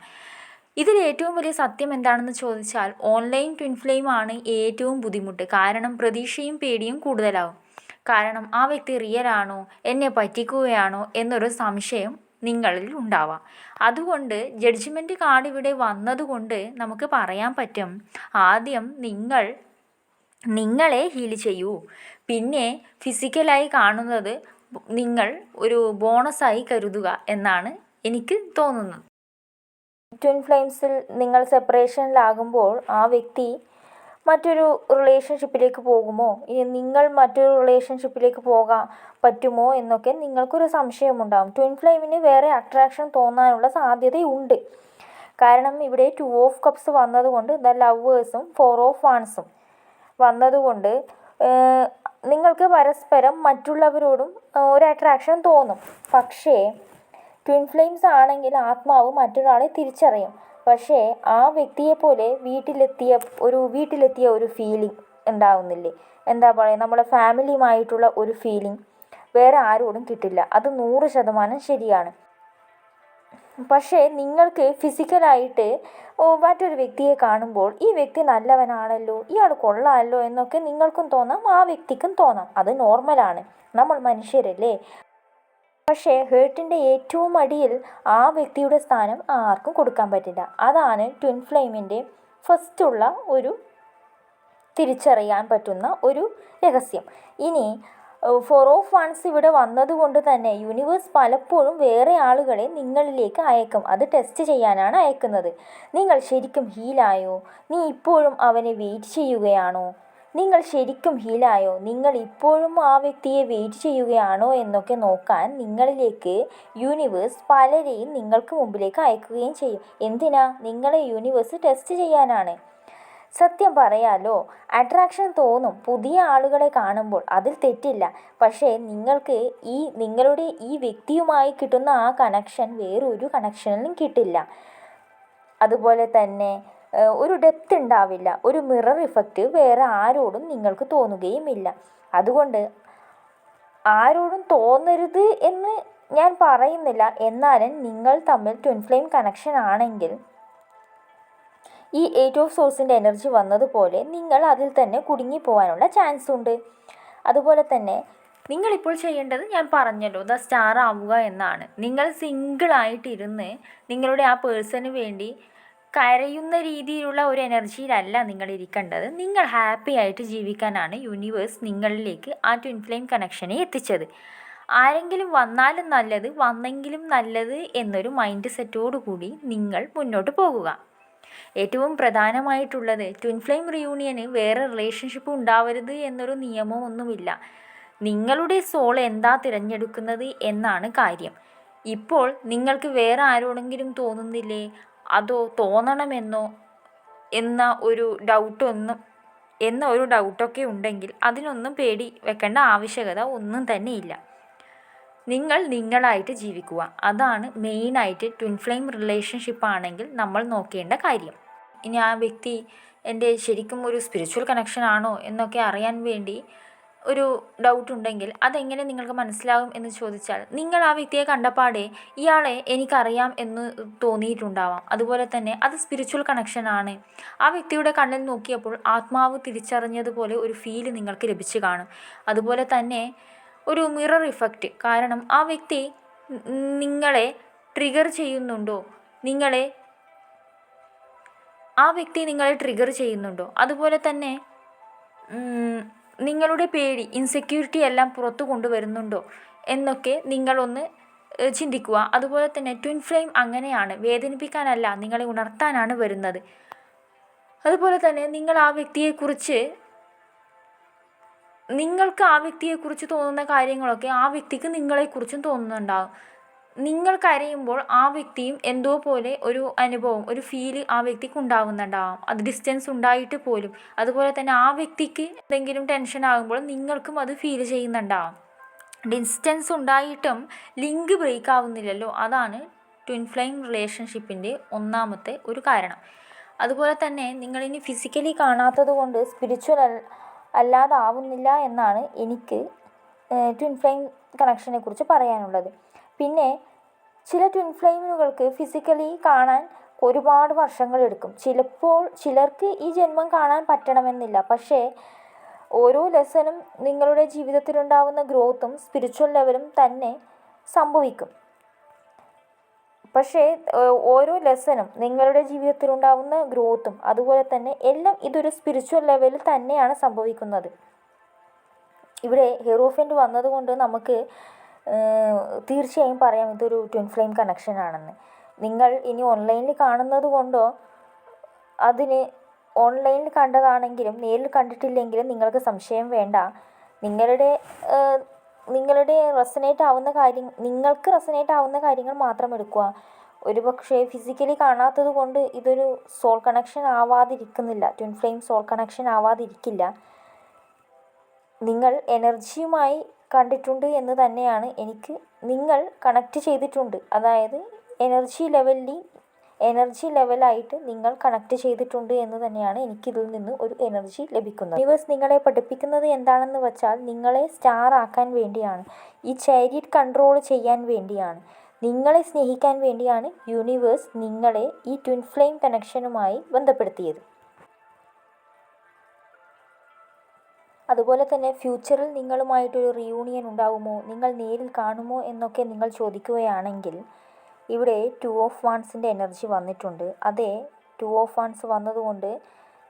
S1: ഇതിൽ ഏറ്റവും വലിയ സത്യം എന്താണെന്ന് ചോദിച്ചാൽ ഓൺലൈൻ ട്വിൻ ഫ്ലെയിം ആണ് ഏറ്റവും ബുദ്ധിമുട്ട്. കാരണം പ്രതീക്ഷയും പേടിയും കൂടുതലാവും. കാരണം ആ വ്യക്തി റിയലാണോ, എന്നെ പറ്റിക്കുകയാണോ എന്നൊരു സംശയം നിങ്ങളിൽ ഉണ്ടാവാം. അതുകൊണ്ട് ജഡ്ജ്മെൻറ്റ് കാർഡ് ഇവിടെ വന്നതുകൊണ്ട് നമുക്ക് പറയാൻ പറ്റും, ആദ്യം നിങ്ങളെ ഹീൽ ചെയ്യൂ. പിന്നെ ഫിസിക്കലായി കാണുന്നത് നിങ്ങൾ ഒരു ബോണസായി കരുതുക എന്നാണ് എനിക്ക് തോന്നുന്നത്. ട്വിൻ ഫ്ലെയിംസിൽ നിങ്ങൾ സെപ്പറേഷനിലാകുമ്പോൾ ആ വ്യക്തി മറ്റൊരു റിലേഷൻഷിപ്പിലേക്ക് പോകുമോ, ഇനി നിങ്ങൾ മറ്റൊരു റിലേഷൻഷിപ്പിലേക്ക് പോകാൻ പറ്റുമോ എന്നൊക്കെ നിങ്ങൾക്കൊരു സംശയമുണ്ടാകും. ട്വിൻ ഫ്ലെയിമിന് വേറെ അട്രാക്ഷൻ തോന്നാനുള്ള സാധ്യതയുണ്ട്. കാരണം ഇവിടെ 2 ഓഫ് കപ്സ് വന്നതുകൊണ്ട് ദ ലവേഴ്സും 4 ഓഫ് വാൺസും വന്നതുകൊണ്ട് നിങ്ങൾക്ക് പരസ്പരം മറ്റുള്ളവരോടും ഒരു അട്രാക്ഷൻ തോന്നും. പക്ഷേ ട്വിൻ ഫ്ലെയിംസ് ആണെങ്കിൽ ആത്മാവ് മറ്റൊരാളെ തിരിച്ചറിയും. പക്ഷേ ആ വ്യക്തിയെപ്പോലെ വീട്ടിലെത്തിയ ഒരു ഫീലിംഗ് ഉണ്ടാവുന്നില്ലേ, എന്താ പറയുക, നമ്മളെ ഫാമിലിയുമായിട്ടുള്ള ഒരു ഫീലിംഗ് വേറെ ആരോടും കിട്ടില്ല. അത് 100% ശരിയാണ്. പക്ഷേ നിങ്ങൾക്ക് ഫിസിക്കലായിട്ട് മറ്റൊരു വ്യക്തിയെ കാണുമ്പോൾ ഈ വ്യക്തി നല്ലവനാണല്ലോ, ഇയാൾ കൊള്ളാമല്ലോ എന്നൊക്കെ നിങ്ങൾക്കും തോന്നാം, ആ വ്യക്തിക്കും തോന്നാം. അത് നോർമലാണ്, നമ്മൾ മനുഷ്യരല്ലേ. പക്ഷേ ഹേർട്ടിൻ്റെ ഏറ്റവും അടിയിൽ ആ വ്യക്തിയുടെ സ്ഥാനം ആർക്കും കൊടുക്കാൻ പറ്റില്ല. അതാണ് ട്വിൻ ഫ്ലെയിമിൻ്റെ ഫസ്റ്റുള്ള ഒരു തിരിച്ചറിയാൻ പറ്റുന്ന ഒരു രഹസ്യം. ഇനി 4 ഓഫ് വൺസ് ഇവിടെ വന്നതുകൊണ്ട് തന്നെ യൂണിവേഴ്സ് പലപ്പോഴും വേറെ ആളുകളെ നിങ്ങളിലേക്ക് അയക്കും. അത് ടെസ്റ്റ് ചെയ്യാനാണ് അയക്കുന്നത്. നിങ്ങൾ ശരിക്കും ഹീലായോ? നീ ഇപ്പോഴും അവനെ വെയിറ്റ് ചെയ്യുകയാണോ? നിങ്ങൾ ശരിക്കും ഹീലായോ? നിങ്ങൾ ഇപ്പോഴും ആ വ്യക്തിയെ വെയിറ്റ് ചെയ്യുകയാണോ എന്നൊക്കെ നോക്കാൻ നിങ്ങളിലേക്ക് യൂണിവേഴ്സ് പലരെയും നിങ്ങൾക്ക് മുമ്പിലേക്ക് അയക്കുകയും ചെയ്യും. എന്തിനാ? നിങ്ങളെ യൂണിവേഴ്സ് ടെസ്റ്റ് ചെയ്യാനാണ്. സത്യം പറയാലോ, അട്രാക്ഷൻ തോന്നും പുതിയ ആളുകളെ കാണുമ്പോൾ, അതിൽ തെറ്റില്ല. പക്ഷേ നിങ്ങൾക്ക് നിങ്ങളുടെ ഈ വ്യക്തിയുമായി കിട്ടുന്ന ആ കണക്ഷൻ വേറൊരു കണക്ഷനിലും കിട്ടില്ല. അതുപോലെ തന്നെ ഒരു ഡെപ്ത് ഉണ്ടാവില്ല, ഒരു മിറർ ഇഫക്റ്റ് വേറെ ആരോടും നിങ്ങൾക്ക് തോന്നുകയുമില്ല. അതുകൊണ്ട് ആരോടും തോന്നരുത് എന്ന് ഞാൻ പറയുന്നില്ല. എന്നാലും നിങ്ങൾ തമ്മിൽ ട്വിൻ ഫ്ലെയിം കണക്ഷൻ ആണെങ്കിൽ ഈ 8 ഓഫ് സോഴ്സിൻ്റെ എനർജി വന്നതുപോലെ നിങ്ങൾ അതിൽ തന്നെ കുടുങ്ങിപ്പോവാനുള്ള ചാൻസ് ഉണ്ട്. അതുപോലെ തന്നെ നിങ്ങളിപ്പോൾ ചെയ്യേണ്ടത് ഞാൻ പറഞ്ഞല്ലോ, ദ സ്റ്റാർ ആവുക എന്നാണ്. നിങ്ങൾ സിംഗിളായിട്ടിരുന്ന് നിങ്ങളുടെ ആ പേഴ്സണിന് വേണ്ടി കരയുന്ന രീതിയിലുള്ള ഒരു എനർജിയിലല്ല നിങ്ങൾ ഇരിക്കേണ്ടത്. നിങ്ങൾ ഹാപ്പി ആയിട്ട് ജീവിക്കാനാണ് യൂണിവേഴ്സ് നിങ്ങളിലേക്ക് ആ ട്വിൻ ഫ്ലെയിം കണക്ഷനെ എത്തിച്ചത്. ആരെങ്കിലും വന്നാലും നല്ലത്, വന്നെങ്കിലും നല്ലത് എന്നൊരു മൈൻഡ് സെറ്റോടു കൂടി നിങ്ങൾ മുന്നോട്ട് പോകുക. ഏറ്റവും പ്രധാനമായിട്ടുള്ളത് ട്വിൻ ഫ്ലെയിം റിയൂണിയന് വേറെ റിലേഷൻഷിപ്പ് ഉണ്ടാവരുത് എന്നൊരു നിയമമൊന്നുമില്ല. നിങ്ങളുടെ സോൾ എന്താ തിരഞ്ഞെടുക്കുന്നത് എന്നാണ് കാര്യം. ഇപ്പോൾ നിങ്ങൾക്ക് വേറെ ആരോടെങ്കിലും തോന്നുന്നില്ലേ, അതോ തോന്നണമെന്നോ എന്ന ഒരു ഡൗട്ടൊക്കെ ഉണ്ടെങ്കിൽ അതിനൊന്നും പേടി വെക്കേണ്ട ആവശ്യകത ഒന്നും തന്നെ ഇല്ല. നിങ്ങൾ നിങ്ങളായിട്ട് ജീവിക്കുക. അതാണ് മെയിനായിട്ട് ട്വിൻ ഫ്ലെയിം റിലേഷൻഷിപ്പ് ആണെങ്കിൽ നമ്മൾ നോക്കേണ്ട കാര്യം. ഇനി ആ വ്യക്തി എൻ്റെ ശരിക്കും ഒരു സ്പിരിച്വൽ കണക്ഷൻ ആണോ എന്നൊക്കെ അറിയാൻ വേണ്ടി ഒരു ഡൗട്ട് ഉണ്ടെങ്കിൽ അതെങ്ങനെ നിങ്ങൾക്ക് മനസ്സിലാകും എന്ന് ചോദിച്ചാൽ, നിങ്ങൾ ആ വ്യക്തിയെ കണ്ടപാടെ ഇയാളെ എനിക്കറിയാം എന്ന് തോന്നിയിട്ടുണ്ടാവാം. അതുപോലെ തന്നെ അത് സ്പിരിച്വൽ കണക്ഷനാണ്. ആ വ്യക്തിയുടെ കണ്ണിൽ നോക്കിയപ്പോൾ ആത്മാവ് തിരിച്ചറിഞ്ഞതുപോലെ ഒരു ഫീല് നിങ്ങൾക്ക് ലഭിച്ചു കാണും. അതുപോലെ തന്നെ ഒരു മിറർ ഇഫക്റ്റ്, കാരണം ആ വ്യക്തി നിങ്ങളെ ട്രിഗർ ചെയ്യുന്നുണ്ടോ, അതുപോലെ തന്നെ നിങ്ങളുടെ പേടി, ഇൻസെക്യൂരിറ്റി എല്ലാം പുറത്തു കൊണ്ടുവരുന്നുണ്ടോ എന്നൊക്കെ നിങ്ങളൊന്ന് ചിന്തിക്കുക. അതുപോലെ തന്നെ ട്വിൻ ഫ്ലെയിം അങ്ങനെയാണ്, വേദനിപ്പിക്കാനല്ല, നിങ്ങളെ ഉണർത്താനാണ് വരുന്നത്. അതുപോലെ തന്നെ നിങ്ങൾക്ക് ആ വ്യക്തിയെക്കുറിച്ച് തോന്നുന്ന കാര്യങ്ങളൊക്കെ ആ വ്യക്തിക്ക് നിങ്ങളെക്കുറിച്ചും തോന്നുന്നുണ്ടാകും. നിങ്ങൾ കരയുമ്പോൾ ആ വ്യക്തിയും എന്തോ പോലെ ഒരു അനുഭവം, ഒരു ഫീല് ആ വ്യക്തിക്ക് ഉണ്ടാകുന്നുണ്ടാവാം. അത് ഡിസ്റ്റൻസ് ഉണ്ടായിട്ട് പോലും. അതുപോലെ തന്നെ ആ വ്യക്തിക്ക് എന്തെങ്കിലും ടെൻഷൻ ആകുമ്പോൾ നിങ്ങൾക്കും അത് ഫീൽ ചെയ്യുന്നുണ്ടാവാം. ഡിസ്റ്റൻസ് ഉണ്ടായിട്ടും ലിങ്ക് ബ്രേക്ക് ആവുന്നില്ലല്ലോ, അതാണ് ട്വിൻ ഫ്ലെയിം റിലേഷൻഷിപ്പിൻ്റെ ഒന്നാമത്തെ ഒരു കാരണം. അതുപോലെ തന്നെ നിങ്ങളിനി ഫിസിക്കലി കാണാത്തത് കൊണ്ട് സ്പിരിച്വൽ അല്ലാതാവുന്നില്ല എന്നാണ് എനിക്ക് ട്വിൻ ഫ്ലെയിം കണക്ഷനെ കുറിച്ച് പറയാനുള്ളത്. പിന്നെ ചില ട്വിൻ ഫ്ലെയിമുകൾക്ക് ഫിസിക്കലി കാണാൻ ഒരുപാട് വർഷങ്ങളെടുക്കും. ചിലർക്ക് ഈ ജന്മം കാണാൻ പറ്റണമെന്നില്ല. പക്ഷേ ഓരോ ലെസനും നിങ്ങളുടെ ജീവിതത്തിലുണ്ടാവുന്ന ഗ്രോത്തും സ്പിരിച്വൽ ലെവലും തന്നെ സംഭവിക്കും. പക്ഷേ ഓരോ ലെസനും നിങ്ങളുടെ ജീവിതത്തിലുണ്ടാവുന്ന ഗ്രോത്തും അതുപോലെ തന്നെ എല്ലാം ഇതൊരു സ്പിരിച്വൽ ലെവലിൽ തന്നെയാണ് സംഭവിക്കുന്നത്. ഇവിടെ ഹീറോഫൻ്റ് വന്നതുകൊണ്ട് നമുക്ക് തീർച്ചയായും പറയാം ഇതൊരു ട്വിൻ ഫ്ലെയിം കണക്ഷൻ ആണെന്ന്. നിങ്ങൾ ഇനി ഓൺലൈനിൽ കാണുന്നത് കൊണ്ടോ അതിന് ഓൺലൈനിൽ കണ്ടതാണെങ്കിലും നേരിൽ കണ്ടിട്ടില്ലെങ്കിലും നിങ്ങൾക്ക് സംശയം വേണ്ട. നിങ്ങൾക്ക് റെസനേറ്റ് ആവുന്ന കാര്യങ്ങൾ മാത്രം എടുക്കുക. ഒരുപക്ഷെ ഫിസിക്കലി കാണാത്തത് കൊണ്ട് ഇതൊരു സോൾ കണക്ഷൻ ആവാതിരിക്കുന്നില്ല, ട്വിൻ ഫ്ലെയിം സോൾ കണക്ഷൻ ആവാതിരിക്കില്ല. നിങ്ങൾ എനർജിയുമായി കണ്ടിട്ടുണ്ട് എന്ന് തന്നെയാണ് നിങ്ങൾ കണക്റ്റ് ചെയ്തിട്ടുണ്ട്. അതായത് എനർജി ലെവലായിട്ട് നിങ്ങൾ കണക്റ്റ് ചെയ്തിട്ടുണ്ട് എന്ന് തന്നെയാണ് എനിക്കിതിൽ നിന്ന് ഒരു എനർജി ലഭിക്കുന്നത്. യൂണിവേഴ്സ് നിങ്ങളെ പഠിപ്പിക്കുന്നത് എന്താണെന്ന് വെച്ചാൽ നിങ്ങളെ സ്റ്റാർ ആക്കാൻ വേണ്ടിയാണ്, ഈ ചാരിയറ്റ് കൺട്രോൾ ചെയ്യാൻ വേണ്ടിയാണ്. നിങ്ങളെ സ്നേഹിക്കാൻ വേണ്ടിയാണ് യൂണിവേഴ്സ് നിങ്ങളെ ഈ ട്വിൻ ഫ്ലെയിം കണക്ഷനുമായി ബന്ധപ്പെടുത്തിയത്. അതുപോലെ തന്നെ ഫ്യൂച്ചറിൽ നിങ്ങളുമായിട്ടൊരു റിയൂണിയൻ ഉണ്ടാകുമോ, നിങ്ങൾ നേരിൽ കാണുമോ എന്നൊക്കെ നിങ്ങൾ ചോദിക്കുകയാണെങ്കിൽ ഇവിടെ 2 ഓഫ് വാൺസിൻ്റെ എനർജി വന്നിട്ടുണ്ട്. അതേ 2 ഓഫ് വാൺസ് വന്നതുകൊണ്ട്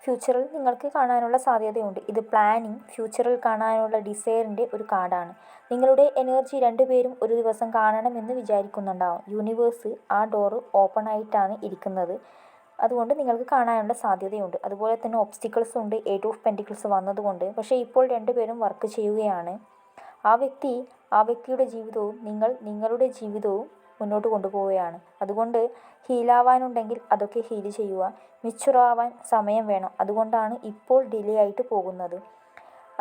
S1: ഫ്യൂച്ചറിൽ നിങ്ങൾക്ക് കാണാനുള്ള സാധ്യതയുണ്ട്. ഇത് പ്ലാനിങ്, ഫ്യൂച്ചറിൽ കാണാനുള്ള ഡിസയറിൻ്റെ ഒരു കാർഡാണ്. നിങ്ങളുടെ എനർജി രണ്ടുപേരും ഒരു ദിവസം കാണണമെന്ന് വിചാരിക്കുന്നുണ്ടാവും. യൂണിവേഴ്സ് ആ ഡോറ് ഓപ്പൺ ആയിട്ടാണ് ഇരിക്കുന്നത്, അതുകൊണ്ട് നിങ്ങൾക്ക് കാണാനുള്ള സാധ്യതയുണ്ട്. അതുപോലെ തന്നെ ഒബ്സ്റ്റിക്കിൾസും ഉണ്ട്, 8 ഓഫ് പെൻറ്റിക്കിൾസ് വന്നതുകൊണ്ട്. പക്ഷേ ഇപ്പോൾ രണ്ടുപേരും വർക്ക് ചെയ്യുകയാണ്. ആ വ്യക്തിയുടെ ജീവിതവും നിങ്ങളുടെ ജീവിതവും മുന്നോട്ട് കൊണ്ടുപോവുകയാണ്. അതുകൊണ്ട് ഹീലാവാനുണ്ടെങ്കിൽ അതൊക്കെ ഹീൽ ചെയ്യുക. മെച്ചുറാവാൻ സമയം വേണം, അതുകൊണ്ടാണ് ഇപ്പോൾ ഡിലേ ആയിട്ട് പോകുന്നത്.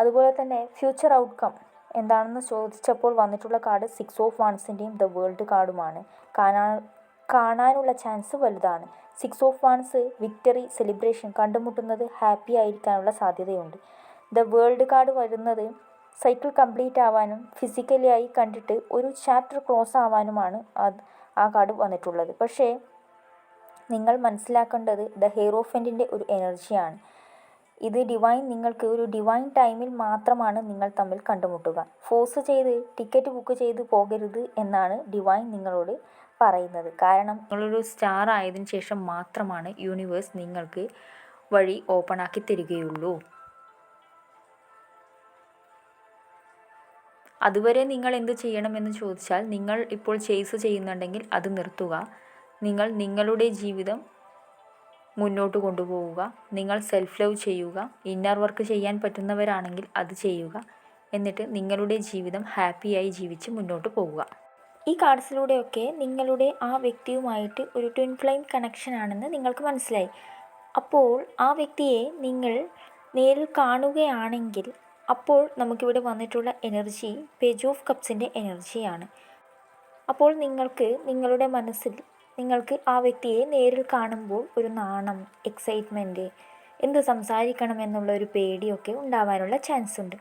S1: അതുപോലെ തന്നെ ഫ്യൂച്ചർ ഔട്ട്കം എന്താണെന്ന് ചോദിച്ചപ്പോൾ വന്നിട്ടുള്ള കാർഡ് 6 ഓഫ് വാൺസിൻ്റെയും ദ വേൾഡ് കാർഡുമാണ്. കാണാനുള്ള ചാൻസ് വലുതാണ്. 6 ഓഫ് വാൺസ് വിക്ടറി, സെലിബ്രേഷൻ, കണ്ടുമുട്ടുന്നത്, ഹാപ്പി ആയിരിക്കാനുള്ള സാധ്യതയുണ്ട്. ദ വേൾഡ് കാർഡ് വരുന്നത് സൈക്കിൾ കംപ്ലീറ്റ് ആവാനും ഫിസിക്കലിയായി കണ്ടിട്ട് ഒരു ചാപ്റ്റർ ക്ലോസ് ആവാനുമാണ് ആ കാർഡ് വന്നിട്ടുള്ളത്. പക്ഷേ നിങ്ങൾ മനസ്സിലാക്കേണ്ടത് ദ ഹീറോഫൻറ്റിൻ്റെ ഒരു എനർജിയാണ്. ഇത് നിങ്ങൾക്ക് ഒരു ഡിവൈൻ ടൈമിൽ മാത്രമാണ് നിങ്ങൾ തമ്മിൽ കണ്ടുമുട്ടുക. ഫോഴ്സ് ചെയ്ത് ടിക്കറ്റ് ബുക്ക് ചെയ്ത് പോകരുത് എന്നാണ് ഡിവൈൻ നിങ്ങളോട് പറയുന്നത്. കാരണം നിങ്ങളൊരു സ്റ്റാർ ആയതിനു ശേഷം മാത്രമാണ് യൂണിവേഴ്സ് നിങ്ങൾക്ക് വഴി ഓപ്പൺ ആക്കി തരികയുള്ളൂ. അതുവരെ നിങ്ങൾ എന്ത് ചെയ്യണമെന്ന് ചോദിച്ചാൽ, നിങ്ങൾ ഇപ്പോൾ ചേസ് ചെയ്യുന്നുണ്ടെങ്കിൽ അത് നിർത്തുക. നിങ്ങൾ നിങ്ങളുടെ ജീവിതം മുന്നോട്ട് കൊണ്ടുപോവുക. നിങ്ങൾ സെൽഫ് ലവ് ചെയ്യുക. ഇന്നർ വർക്ക് ചെയ്യാൻ പറ്റുന്നവരാണെങ്കിൽ അത് ചെയ്യുക. എന്നിട്ട് നിങ്ങളുടെ ജീവിതം ഹാപ്പിയായി ജീവിച്ച് മുന്നോട്ട് പോവുക. ഈ കാർഡ്സിലൂടെയൊക്കെ നിങ്ങളുടെ ആ വ്യക്തിയുമായിട്ട് ഒരു ട്വിൻ ഫ്ലെയിം കണക്ഷൻ ആണെന്ന് നിങ്ങൾക്ക് മനസ്സിലായി. അപ്പോൾ ആ വ്യക്തിയെ നിങ്ങൾ നേരിൽ കാണുകയാണെങ്കിൽ അപ്പോൾ നമുക്കിവിടെ വന്നിട്ടുള്ള എനർജി പേജ് ഓഫ് കപ്സിൻ്റെ എനർജിയാണ്. അപ്പോൾ നിങ്ങളുടെ മനസ്സിൽ നിങ്ങൾക്ക് ആ വ്യക്തിയെ നേരിൽ കാണുമ്പോൾ ഒരു നാണം, എക്സൈറ്റ്മെൻറ്റ്, എന്ത് സംസാരിക്കണം എന്നുള്ള ഒരു പേടിയൊക്കെ ഉണ്ടാവാനുള്ള ചാൻസ് ഉണ്ട്.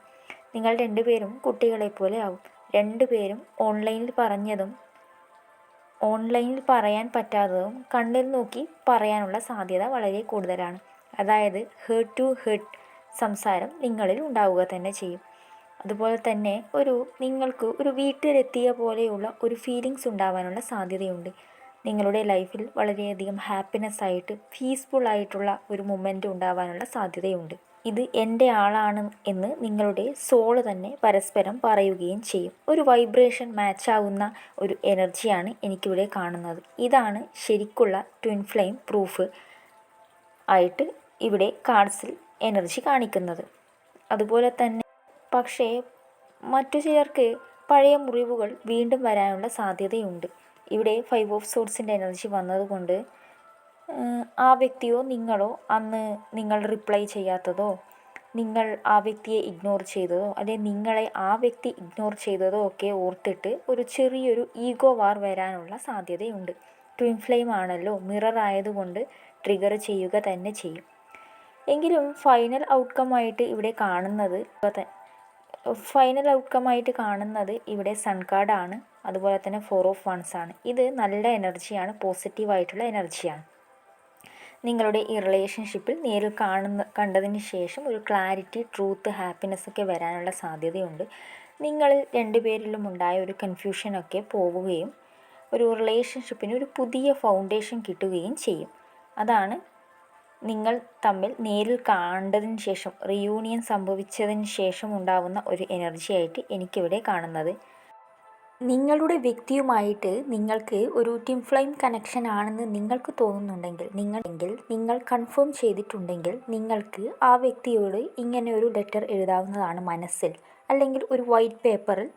S1: നിങ്ങൾ രണ്ടുപേരും കുട്ടികളെ പോലെ ആവും. രണ്ടുപേരും ഓൺലൈനിൽ പറഞ്ഞതും ഓൺലൈനിൽ പറയാൻ പറ്റാത്തതും കണ്ണിൽ നോക്കി പറയാനുള്ള സാധ്യത വളരെ കൂടുതലാണ്. അതായത് ഹേർട്ട് ടു ഹേർട്ട് സംസാരം നിങ്ങളിൽ ഉണ്ടാവുക തന്നെ ചെയ്യും. അതുപോലെ തന്നെ നിങ്ങൾക്ക് ഒരു വീട്ടിലെത്തിയ പോലെയുള്ള ഒരു ഫീലിങ്സ് ഉണ്ടാവാനുള്ള സാധ്യതയുണ്ട്. നിങ്ങളുടെ ലൈഫിൽ വളരെയധികം ഹാപ്പിനെസ് ആയിട്ട് പീസ്ഫുൾ ആയിട്ടുള്ള ഒരു മൊമെൻ്റ് ഉണ്ടാവാനുള്ള സാധ്യതയുണ്ട്. ഇത് എൻ്റെ ആളാണ് എന്ന് നിങ്ങളുടെ സോള് തന്നെ പരസ്പരം പറയുകയും ചെയ്യും. ഒരു വൈബ്രേഷൻ മാച്ചാവുന്ന ഒരു എനർജിയാണ് എനിക്കിവിടെ കാണുന്നത്. ഇതാണ് ശരിക്കുള്ള ട്വിൻ ഫ്ലെയിം പ്രൂഫ് ആയിട്ട് ഇവിടെ കാർഡ്സിൽ എനർജി കാണിക്കുന്നത്. അതുപോലെ തന്നെ പക്ഷേ മറ്റു ചിലർക്ക് പഴയ മുറിവുകൾ വീണ്ടും വരാനുള്ള സാധ്യതയുണ്ട്. ഇവിടെ 5 ഓഫ് സോർഡ്സിൻ്റെ എനർജി വന്നതുകൊണ്ട് ആ വ്യക്തിയോ നിങ്ങളോ അന്ന് നിങ്ങൾ റിപ്ലൈ ചെയ്യാത്തതോ, നിങ്ങൾ ആ വ്യക്തിയെ ഇഗ്നോർ ചെയ്തതോ, അല്ലെങ്കിൽ നിങ്ങളെ ആ വ്യക്തി ഇഗ്നോർ ചെയ്തതോ ഒക്കെ ഓർത്തിട്ട് ഒരു ചെറിയൊരു ഈഗോ വാർ വരാനുള്ള സാധ്യതയുണ്ട്. ട്വിൻ ഫ്ലെയിം ആണല്ലോ, മിറർ ആയതുകൊണ്ട് ട്രിഗർ ചെയ്യുക തന്നെ ചെയ്യും. എങ്കിലും ഫൈനൽ ഔട്ട്കമായിട്ട് കാണുന്നത് ഇവിടെ സൺ കാർഡാണ്. അതുപോലെ തന്നെ 4 ഓഫ് വൺസ് ആണ്. ഇത് നല്ല എനർജിയാണ്, പോസിറ്റീവായിട്ടുള്ള എനർജിയാണ്. നിങ്ങളുടെ ഈ റിലേഷൻഷിപ്പിൽ നേരിൽ കണ്ടതിന് ശേഷം ഒരു ക്ലാരിറ്റി, ട്രൂത്ത്, ഹാപ്പിനെസ് ഒക്കെ വരാനുള്ള സാധ്യതയുണ്ട്. നിങ്ങളിൽ രണ്ടുപേരിലും ഉണ്ടായ ഒരു കൺഫ്യൂഷനൊക്കെ പോവുകയും ഒരു റിലേഷൻഷിപ്പിന് ഒരു പുതിയ ഫൗണ്ടേഷൻ കിട്ടുകയും ചെയ്യും. അതാണ് നിങ്ങൾ തമ്മിൽ നേരിൽ കണ്ടതിന് ശേഷം, റിയൂണിയൻ സംഭവിച്ചതിന് ശേഷം ഉണ്ടാവുന്ന ഒരു എനർജിയായിട്ട് എനിക്കിവിടെ കാണുന്നത്. നിങ്ങളുടെ വ്യക്തിയുമായിട്ട് നിങ്ങൾക്ക് ഒരു ട്വിൻ ഫ്ലെയിം കണക്ഷൻ ആണെന്ന് നിങ്ങൾക്ക് തോന്നുന്നുണ്ടെങ്കിൽ, നിങ്ങൾ കൺഫേം ചെയ്തിട്ടുണ്ടെങ്കിൽ, നിങ്ങൾക്ക് ആ വ്യക്തിയോട് ഇങ്ങനെ ഒരു ലെറ്റർ എഴുതാവുന്നതാണ് മനസ്സിൽ. അല്ലെങ്കിൽ ഒരു വൈറ്റ് പേപ്പറിൽ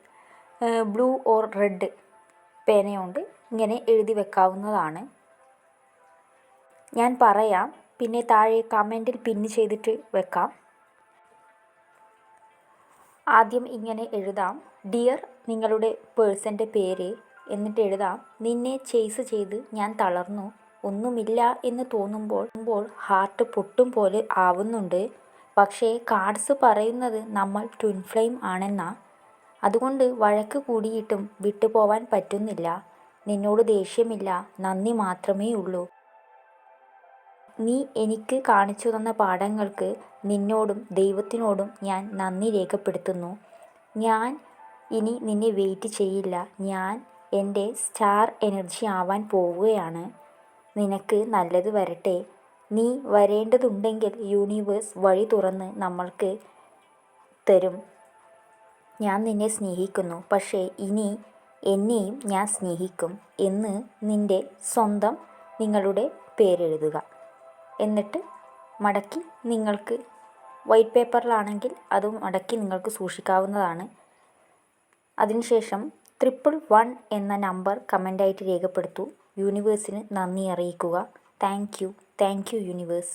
S1: ബ്ലൂ ഓർ റെഡ് പേനയുണ്ട് ഇങ്ങനെ എഴുതി വെക്കാവുന്നതാണ്. ഞാൻ പറയാം, പിന്നെ താഴെ കമൻറ്റിൽ പിൻ ചെയ്തിട്ട് വെക്കാം. ആദ്യം ഇങ്ങനെ എഴുതാം: ഡിയർ, നിങ്ങളുടെ പേഴ്സൻ്റെ പേര്. എന്നിട്ട് എഴുതാം: നിന്നെ ചേസ് ചെയ്ത് ഞാൻ തളർന്നു. ഒന്നുമില്ല എന്ന് തോന്നുമ്പോൾ ഹാർട്ട് പൊട്ടും പോലെ ആവുന്നുണ്ട്. പക്ഷേ കാർഡ്സ് പറയുന്നത് നമ്മൾ ട്വിൻ ഫ്ലെയിം ആണെന്നാ. അതുകൊണ്ട് വഴക്ക് കൂടിയിട്ടും വിട്ടുപോവാൻ പറ്റുന്നില്ല. നിന്നോട് ദേഷ്യമില്ല, നന്ദി മാത്രമേ ഉള്ളൂ. നീ എനിക്ക് കാണിച്ചു തന്ന പാഠങ്ങൾക്ക് നിന്നോടും ദൈവത്തിനോടും ഞാൻ നന്ദി രേഖപ്പെടുത്തുന്നു. ഞാൻ ഇനി നിന്നെ വെയിറ്റ് ചെയ്യില്ല. ഞാൻ എൻ്റെ സ്റ്റാർ എനർജി ആവാൻ പോവുകയാണ്. നിനക്ക് നല്ലത് വരട്ടെ. നീ വരേണ്ടതുണ്ടെങ്കിൽ യൂണിവേഴ്സ് വഴി തുറന്ന് നമ്മൾക്ക് തരും. ഞാൻ നിന്നെ സ്നേഹിക്കുന്നു, പക്ഷേ ഇനി എന്നെയും ഞാൻ സ്നേഹിക്കും എന്ന് നിൻ്റെ സ്വന്തം നിങ്ങളുടെ പേരെഴുതുക. എന്നിട്ട് മടക്കി നിങ്ങൾക്ക് വൈറ്റ് പേപ്പറിലാണെങ്കിൽ അതും മടക്കി നിങ്ങൾക്ക് സൂക്ഷിക്കാവുന്നതാണ്. അതിനുശേഷം 111 എന്ന നമ്പർ കമൻ്റായിട്ട് രേഖപ്പെടുത്തൂ. യൂണിവേഴ്സിന് നന്ദി അറിയിക്കുക. Thank you universe.